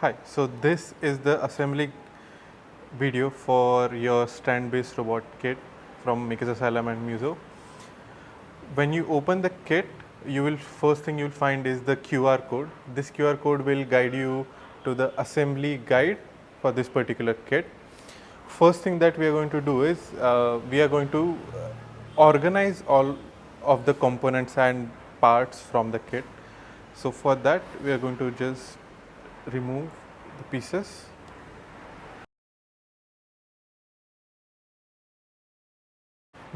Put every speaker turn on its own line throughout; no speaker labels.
Hi, so this is the assembly video for your Strandbeest robot kit from Asylum and MuSo. When you open the kit, first thing you'll find is the QR code. This QR code will guide you to the assembly guide for this particular kit. First thing that we are going to do is we are going to organize all of the components and parts from the kit. So for that we are going to just remove the pieces.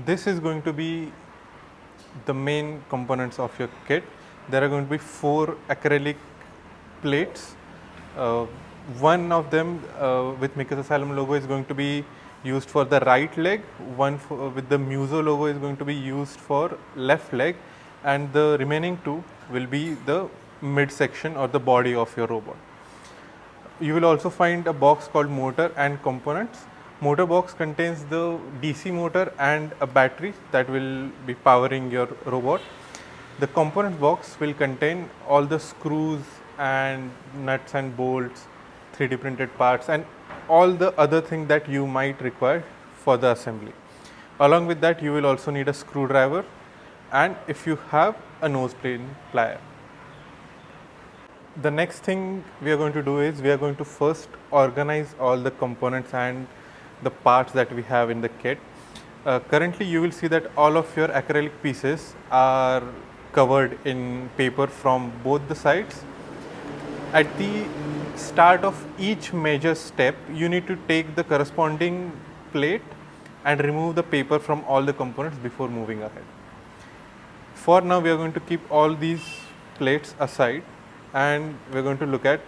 This is going to be the main components of your kit. There are going to be 4 acrylic plates. One of them with Asylum logo is going to be used for the right leg, one with the MuSo logo is going to be used for left leg, and the remaining 2 will be the midsection or the body of your robot. You will also find a box called motor and components. Motor box contains the DC motor and a battery that will be powering your robot. The component box will contain all the screws and nuts and bolts, 3D printed parts, and all the other things that you might require for the assembly. Along with that, you will also need a screwdriver, and if you have a nose plane plier. The next thing we are going to do is we are going to first organize all the components and the parts that we have in the kit. Currently you will see that all of your acrylic pieces are covered in paper from both the sides. At the start of each major step, you need to take the corresponding plate and remove the paper from all the components before moving ahead. For now we are going to keep all these plates aside and we are going to look at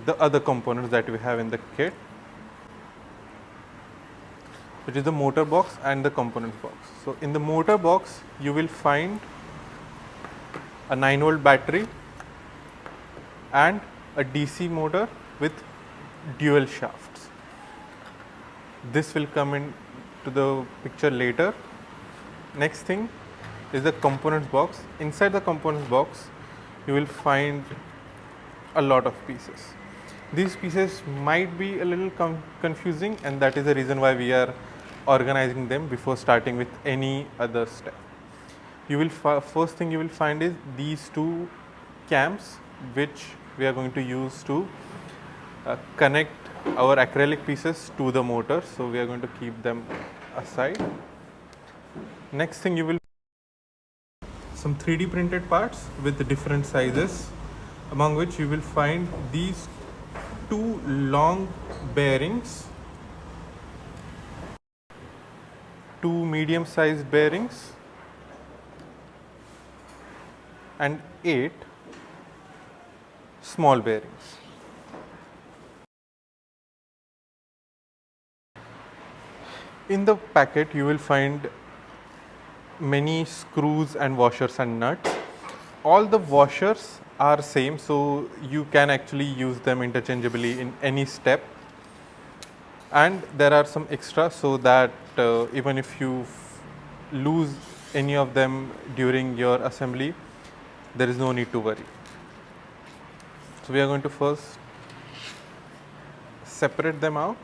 the other components that we have in the kit, which is the motor box and the components box. So in the motor box you will find a 9-volt battery and a DC motor with dual shafts. This will come into the picture later. Next thing is the components box. Inside the components box you will find a lot of pieces. These pieces might be a little confusing, and that is the reason why we are organizing them before starting with any other step. You will first thing you will find is these 2 cams which we are going to use to connect our acrylic pieces to the motor. So we are going to keep them aside. Next thing you will some 3D printed parts with different sizes, among which you will find these 2 long bearings, 2 medium sized bearings, and 8 small bearings. In the packet you will find many screws and washers and nuts. All the washers are same, so you can actually use them interchangeably in any step, and there are some extra so that even if you lose any of them during your assembly, there is no need to worry. So we are going to first separate them out.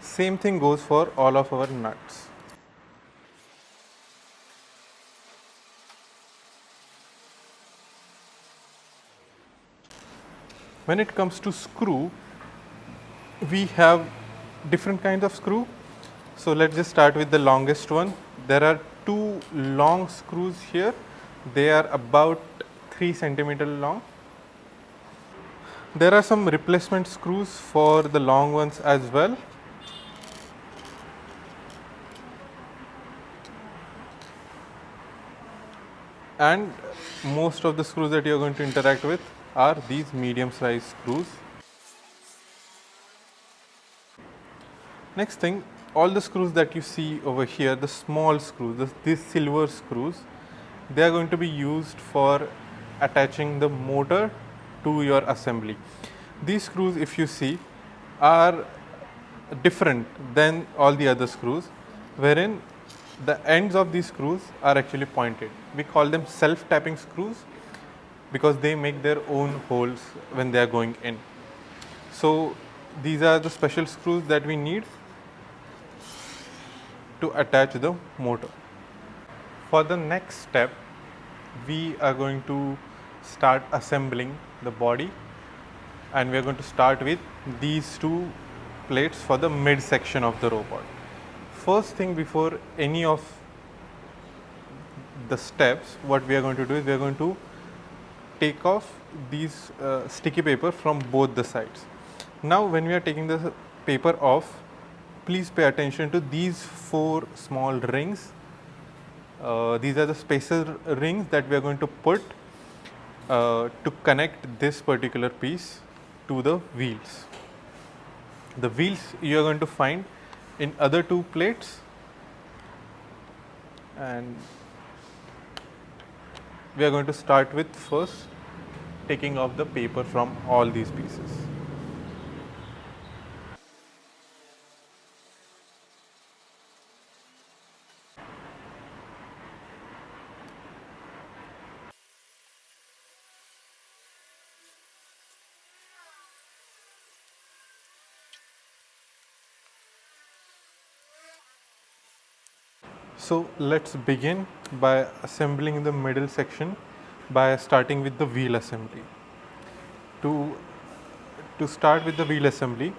Same thing goes for all of our nuts. When it comes to screw, we have different kinds of screw. So let's just start with the longest one. There are 2 long screws here. They are about 3 centimeter long. There are some replacement screws for the long ones as well. And most of the screws that you are going to interact with are these medium sized screws. Next thing, all the screws that you see over here, the small screws, these silver screws, they are going to be used for attaching the motor to your assembly. These screws, if you see, are different than all the other screws, wherein The ends of these screws are actually pointed. We call them self-tapping screws because they make their own holes when they are going in. So these are the special screws that we need to attach the motor. For the next step, we are going to start assembling the body, and we are going to start with these two plates for the mid section of the robot. First thing, before any of the steps, what we are going to do is we are going to take off these sticky paper from both the sides. Now when we are taking the paper off, please pay attention to these 4 small rings. These are the spacer rings that we are going to put to connect this particular piece to the wheels. The wheels you are going to find in other 2 plates, and we are going to start with first taking off the paper from all these pieces. So let's begin by assembling the middle section by starting with the wheel assembly. To start with the wheel assembly,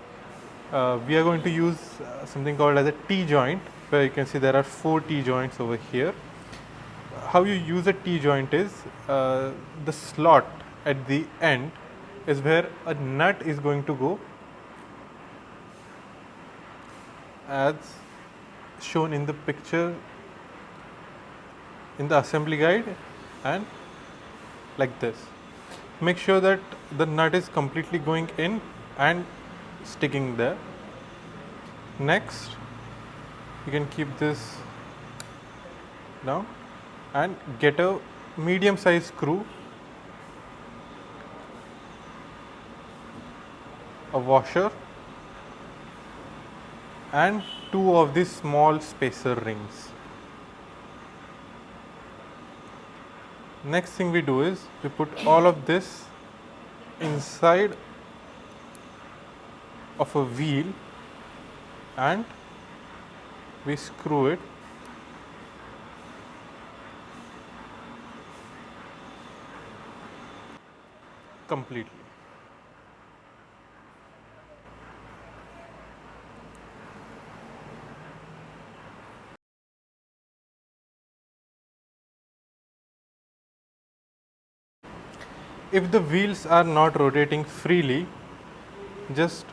we are going to use something called as a T-joint, where you can see there are 4 T-joints over here. How you use a T-joint is the slot at the end is where a nut is going to go, as shown in the picture in the assembly guide, and like this. Make sure that the nut is completely going in and sticking there. Next, you can keep this down and get a medium size screw, a washer, and 2 of these small spacer rings. Next thing we do is we put all of this inside of a wheel and we screw it completely. If the wheels are not rotating freely, just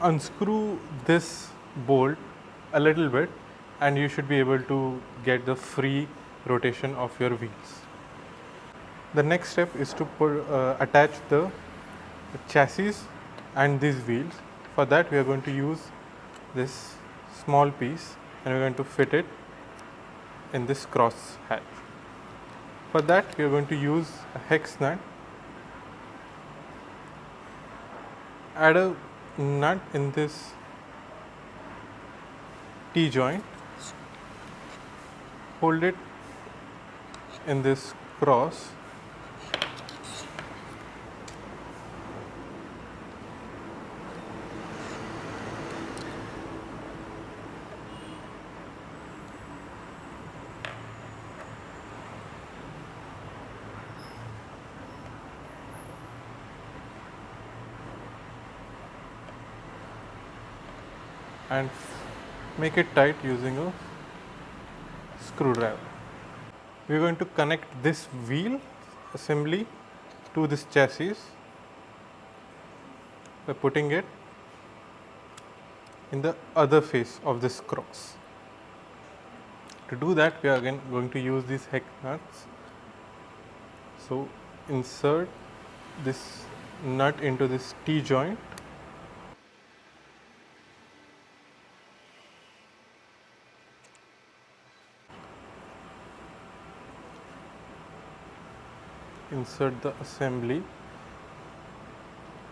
unscrew this bolt a little bit and you should be able to get the free rotation of your wheels. The next step is to attach the chassis and these wheels. For that we are going to use this small piece and we are going to fit it in this cross hatch. For that we are going to use a hex nut. Add a nut in this T-joint, hold it in this cross, and make it tight using a screwdriver. We are going to connect this wheel assembly to this chassis by putting it in the other face of this cross. To do that, we are again going to use these hex nuts. So insert this nut into this T-joint. Insert the assembly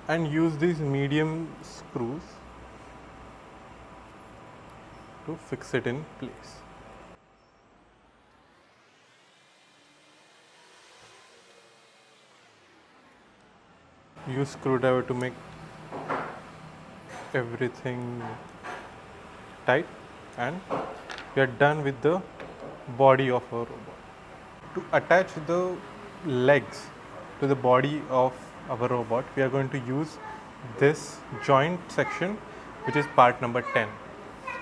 and use these medium screws to fix it in place. use screwdriver to make everything tight, and we are done with the body of our robot. To attach the legs to the body of our robot, we are going to use this joint section, which is part number 10.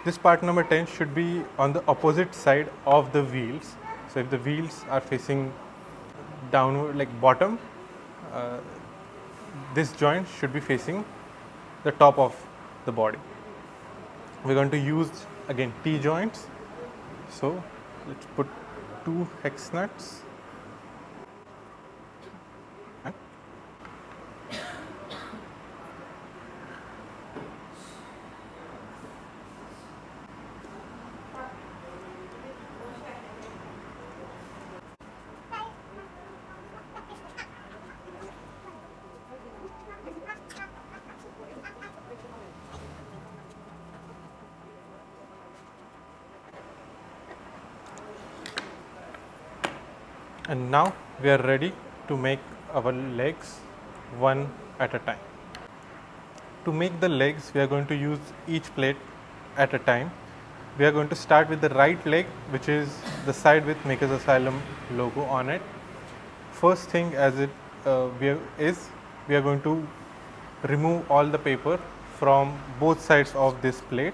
This part number 10 should be on the opposite side of the wheels. So if the wheels are facing downward, like bottom, uh, this joint should be facing the top of the body. We're going to use again T joints. So let's put 2 hex nuts. And now we are ready to make our legs one at a time. To make the legs, we are going to use each plate at a time. We are going to start with the right leg, which is the side with Makers Asylum logo on it. First thing as it we are going to remove all the paper from both sides of this plate.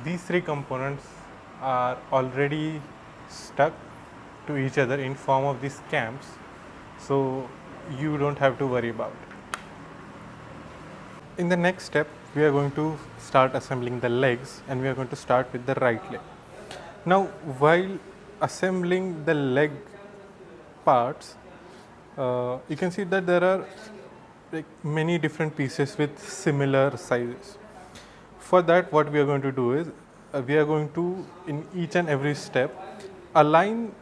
These 3 components are already stuck to each other in form of these cams, so you don't have to worry about it. In the next step, we are going to start assembling the legs, and we are going to start with the right leg. Now, while assembling the leg parts, you can see that there are like many different pieces with similar sizes. For that, what we are going to do is we are going to, in each and every step, align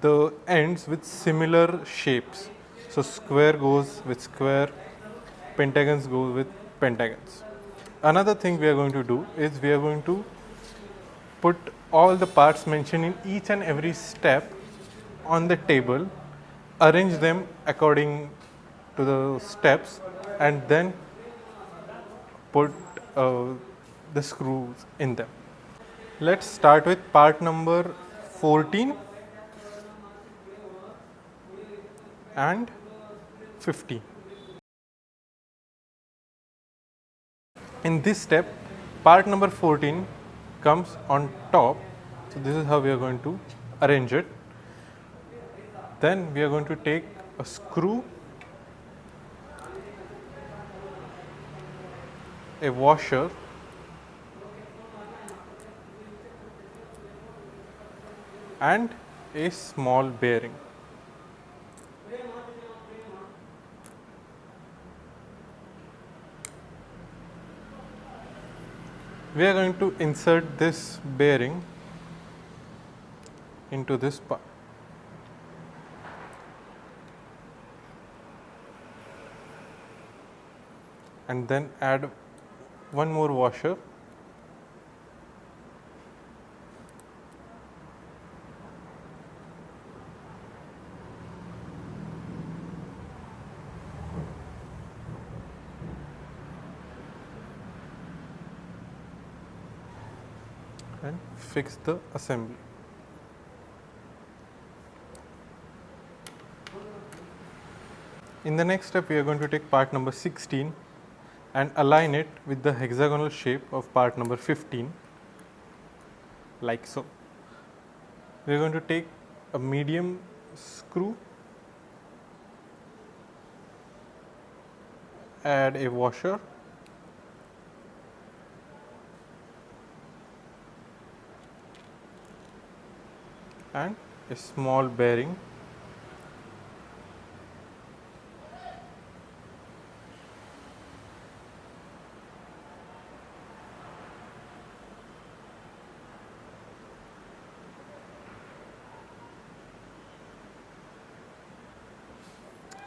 the ends with similar shapes. So square goes with square, pentagons go with pentagons. Another thing we are going to do is we are going to put all the parts mentioned in each and every step on the table, arrange them according to the steps, and then put the screws in them. Let's start with part number 14 and 15. In this step, part number 14 comes on top. So this is how we are going to arrange it. Then we are going to take a screw, a washer, and a small bearing. We are going to insert this bearing into this part. And then add one more washer, and fix the assembly. In the next step, we are going to take part number 16 and align it with the hexagonal shape of part number 15, like so. We are going to take a medium screw, add a washer, and a small bearing,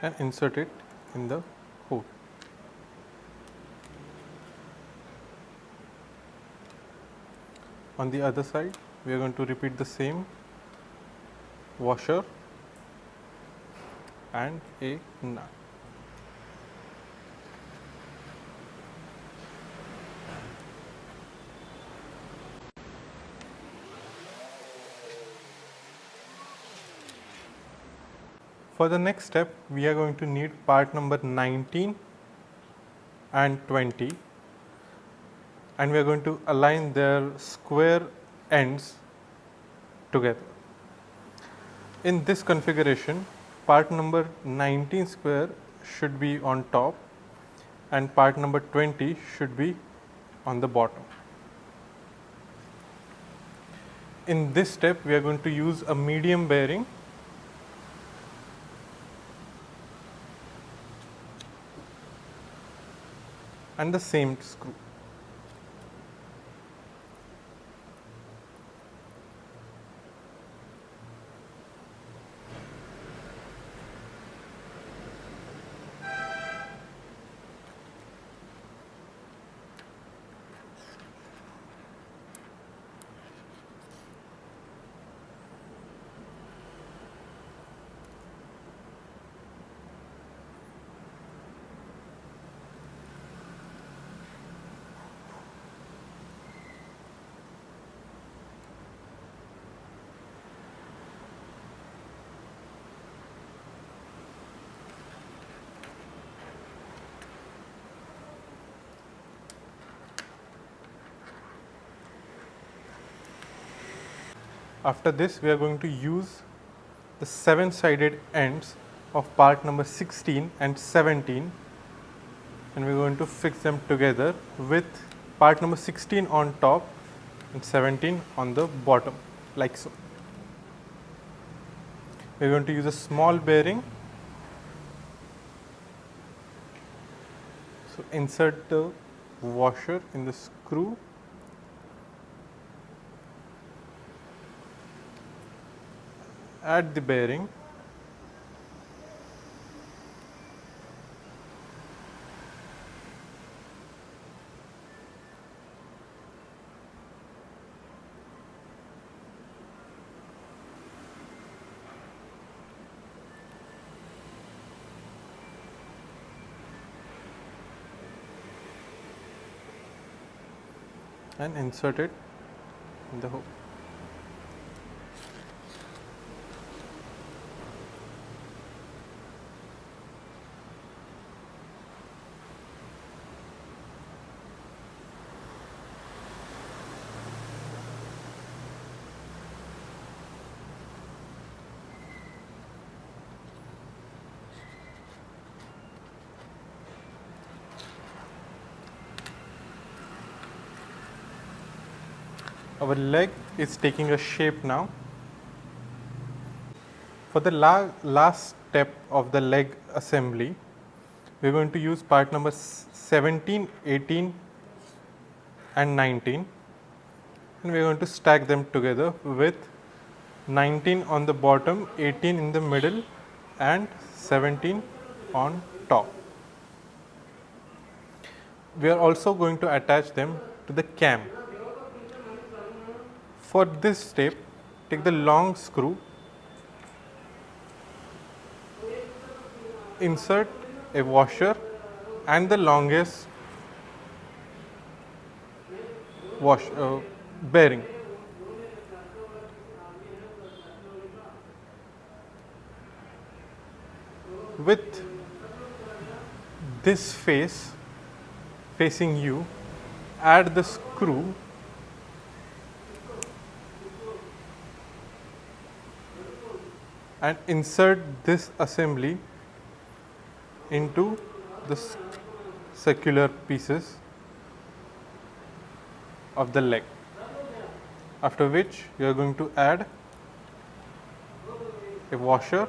and insert it in the hole. On the other side, we are going to repeat the same, washer and a nut. For the next step, we are going to need part number 19 and 20, and we are going to align their square ends together. In this configuration, part number 19 square should be on top and part number 20 should be on the bottom. In this step, we are going to use a medium bearing and the same screw. After this, we are going to use the 7-sided ends of part number 16 and 17, and we are going to fix them together with part number 16 on top and 17 on the bottom, like so. We are going to use a small bearing. So, insert the washer in the screw. Add the bearing, and insert it in the hole. Our leg is taking a shape now. For the last step of the leg assembly, we are going to use part number 17, 18 and 19, and we are going to stack them together with 19 on the bottom, 18 in the middle and 17 on top. We are also going to attach them to the cam. For this step, take the long screw, insert a washer and the longest bearing. With this face facing you, add the screw and insert this assembly into the circular pieces of the leg, after which you are going to add a washer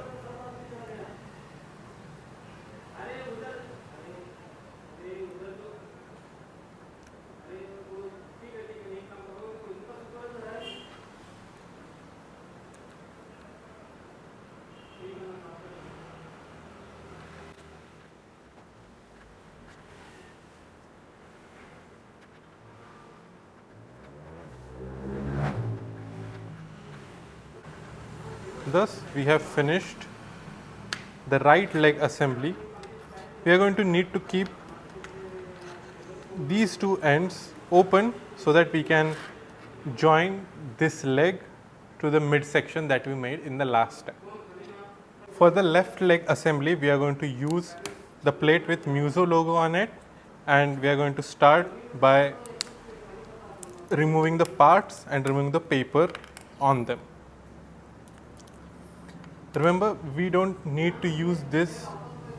Thus, we have finished the right leg assembly. We are going to need to keep these two ends open so that we can join this leg to the midsection that we made in the last step. For the left leg assembly, we are going to use the plate with MuSo logo on it, and we are going to start by removing the parts and removing the paper on them. Remember, we don't need to use these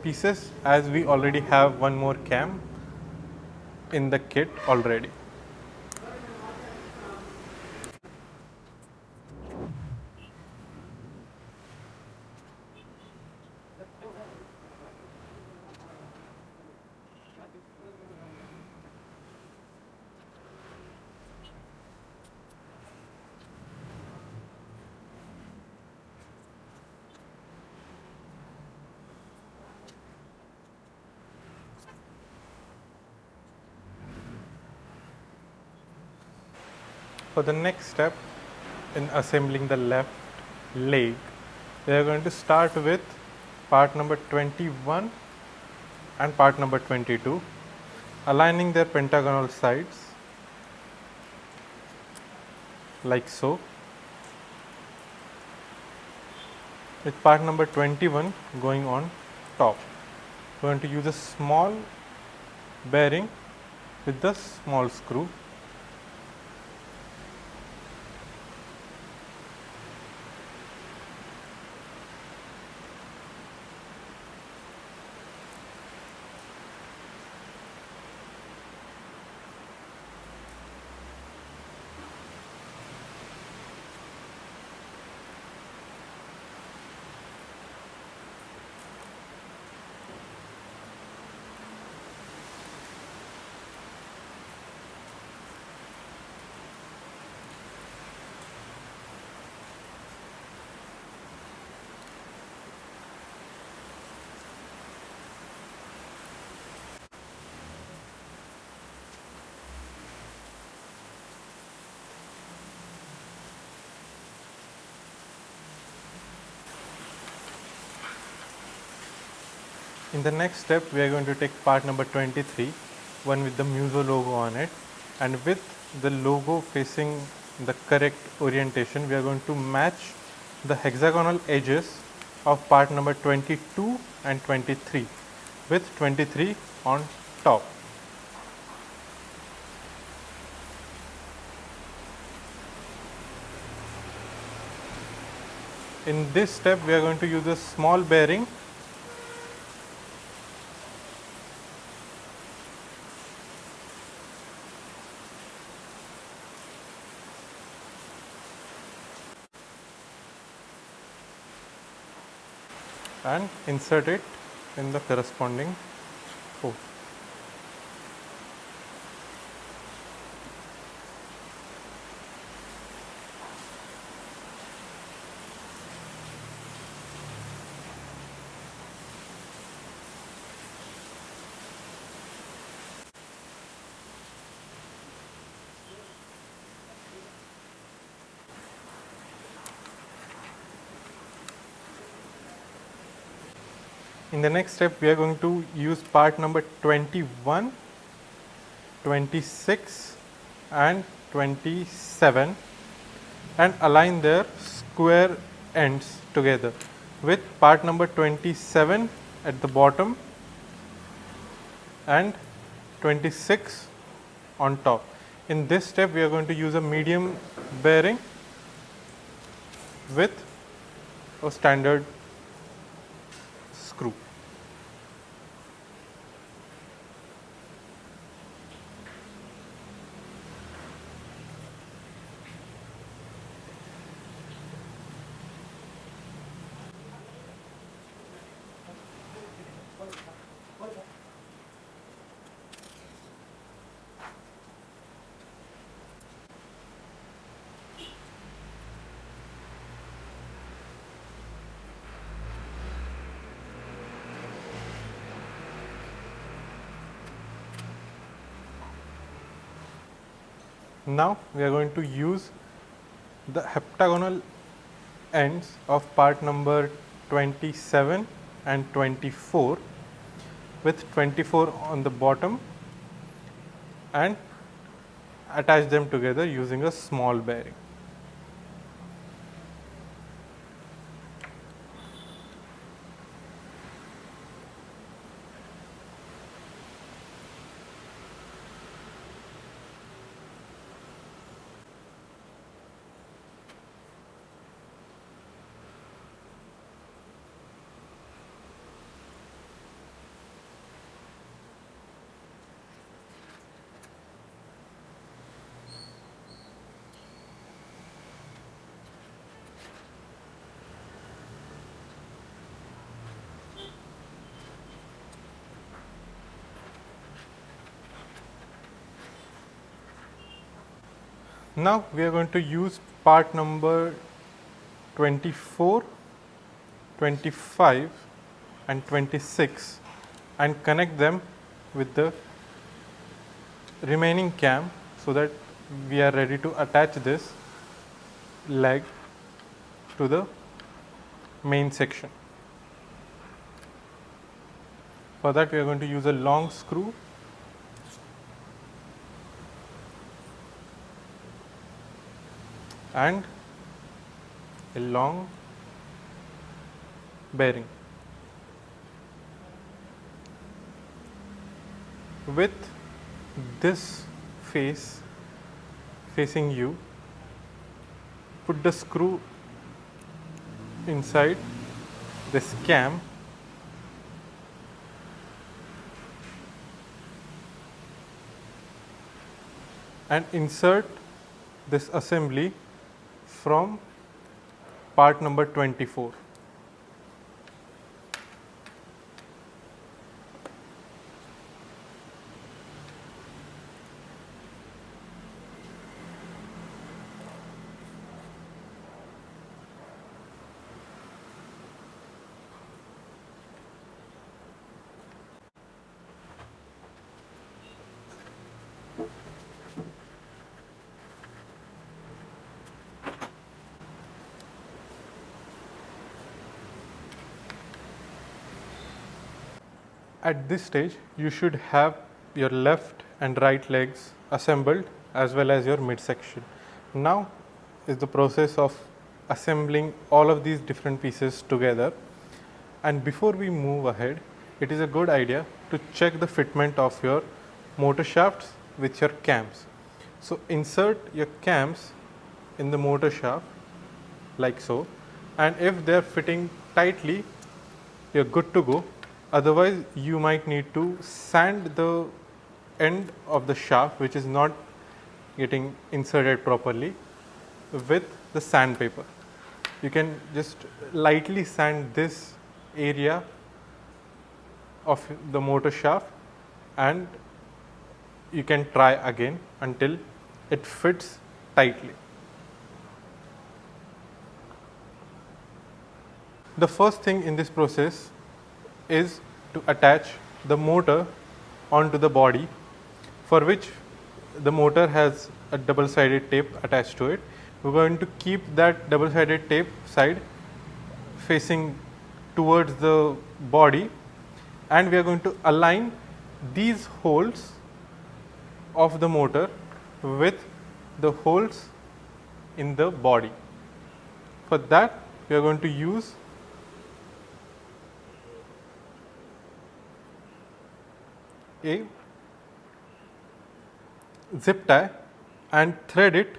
pieces as we already have one more cam in the kit already. For the next step in assembling the left leg, we are going to start with part number 21 and part number 22, aligning their pentagonal sides like so. With part number 21 going on top, we are going to use a small bearing with the small screw. In the next step, we are going to take part number 23, one with the MuSo logo on it, and with the logo facing the correct orientation, we are going to match the hexagonal edges of part number 22 and 23 with 23 on top. In this step, we are going to use a small bearing and insert it in the corresponding hole. In the next step, we are going to use part number 21, 26 and 27 and align their square ends together with part number 27 at the bottom and 26 on top. In this step, we are going to use a medium bearing with a standard screw. Now we are going to use the heptagonal ends of part number 27 and 24 with 24 on the bottom and attach them together using a small bearing. Now we are going to use part number 24, 25 and 26 and connect them with the remaining cam so that we are ready to attach this leg to the main section. For that we are going to use a long screw and a long bearing. With this face facing you, put the screw inside this cam and insert this assembly from part number 24. At this stage, you should have your left and right legs assembled as well as your midsection. Now is the process of assembling all of these different pieces together. And before we move ahead, it is a good idea to check the fitment of your motor shafts with your cams. So insert your cams in the motor shaft like so, and if they are fitting tightly, you are good to go. Otherwise, you might need to sand the end of the shaft which is not getting inserted properly with the sandpaper. You can just lightly sand this area of the motor shaft and you can try again until it fits tightly. The first thing in this process is to attach the motor onto the body, for which the motor has a double-sided tape attached to it. We are going to keep that double-sided tape side facing towards the body, and we are going to align these holes of the motor with the holes in the body. For that, we are going to use a zip tie and thread it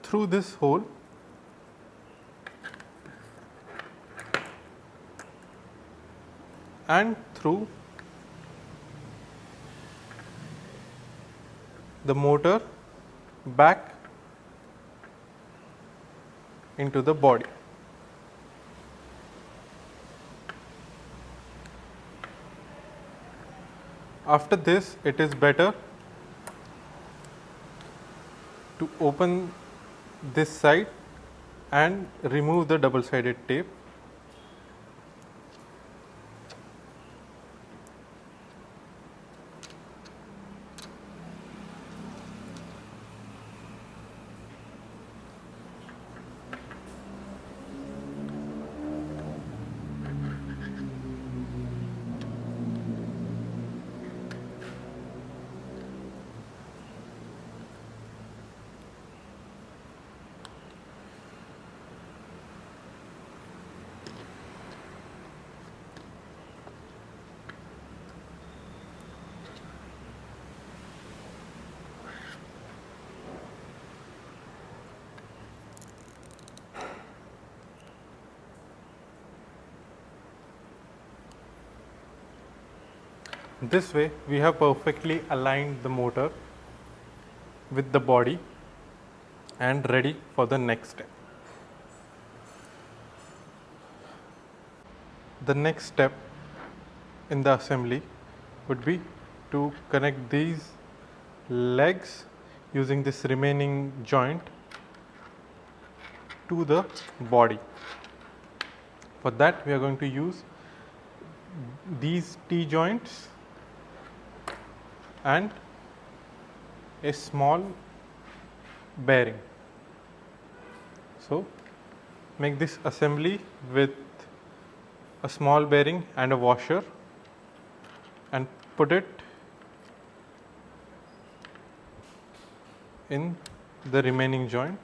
through this hole and through the motor back into the body. After this, it is better to open this side and remove the double-sided tape. This way we have perfectly aligned the motor with the body and ready for the next step. The next step in the assembly would be to connect these legs using this remaining joint to the body. For that we are going to use these T joints and a small bearing. So make this assembly with a small bearing and a washer and put it in the remaining joint.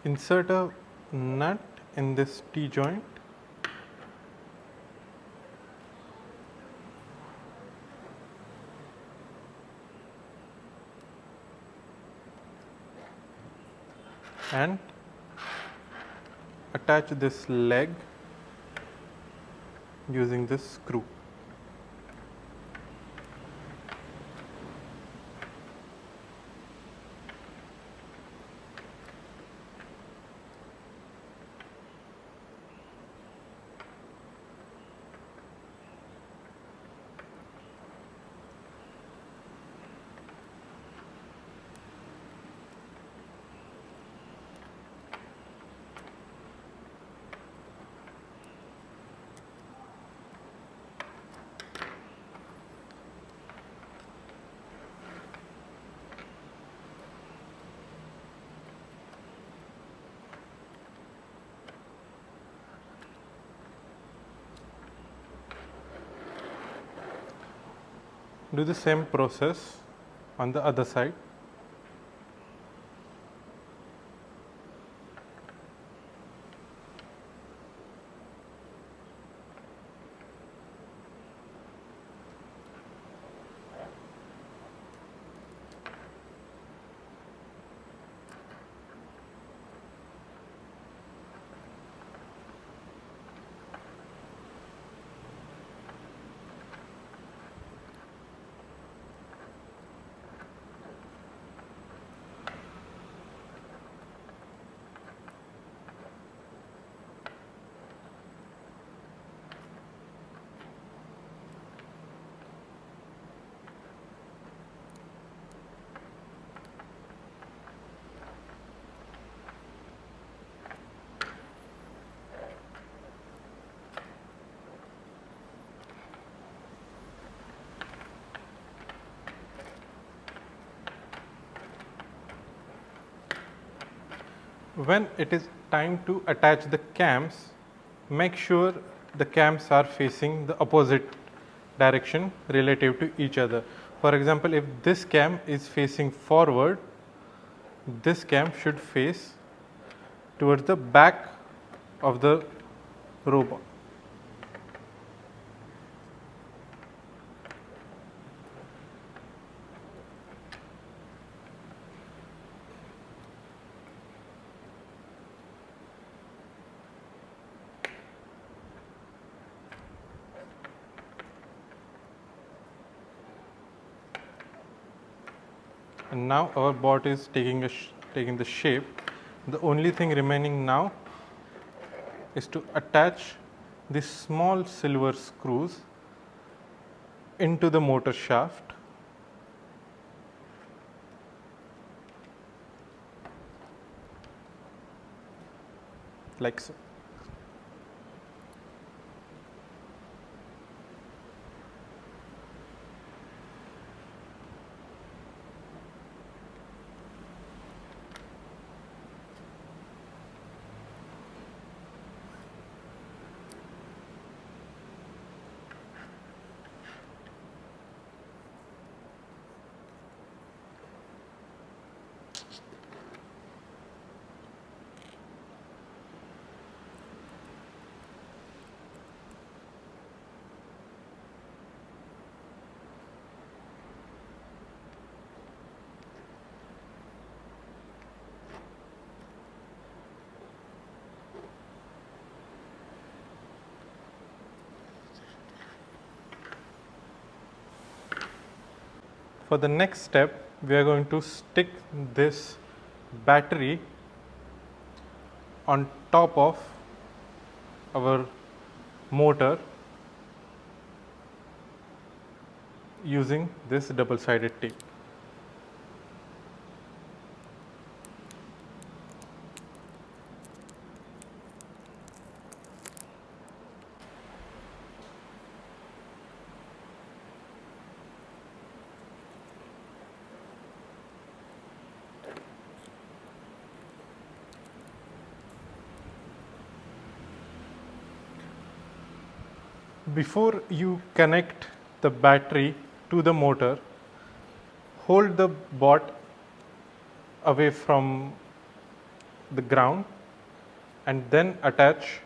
Insert a nut in this T joint and attach this leg using this screw. Do the same process on the other side. When it is time to attach the cams, make sure the cams are facing the opposite direction relative to each other. For example, if this cam is facing forward, this cam should face towards the back of the robot. And now our bot is taking the shape. The only thing remaining now is to attach these small silver screws into the motor shaft like so. For the next step, we are going to stick this battery on top of our motor using this double-sided tape. Before you connect the battery to the motor, hold the bot away from the ground and then attach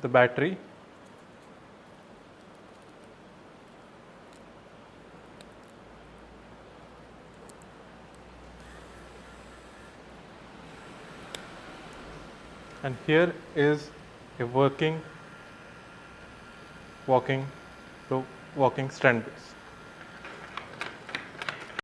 the battery. And here is a walking Strandbeest.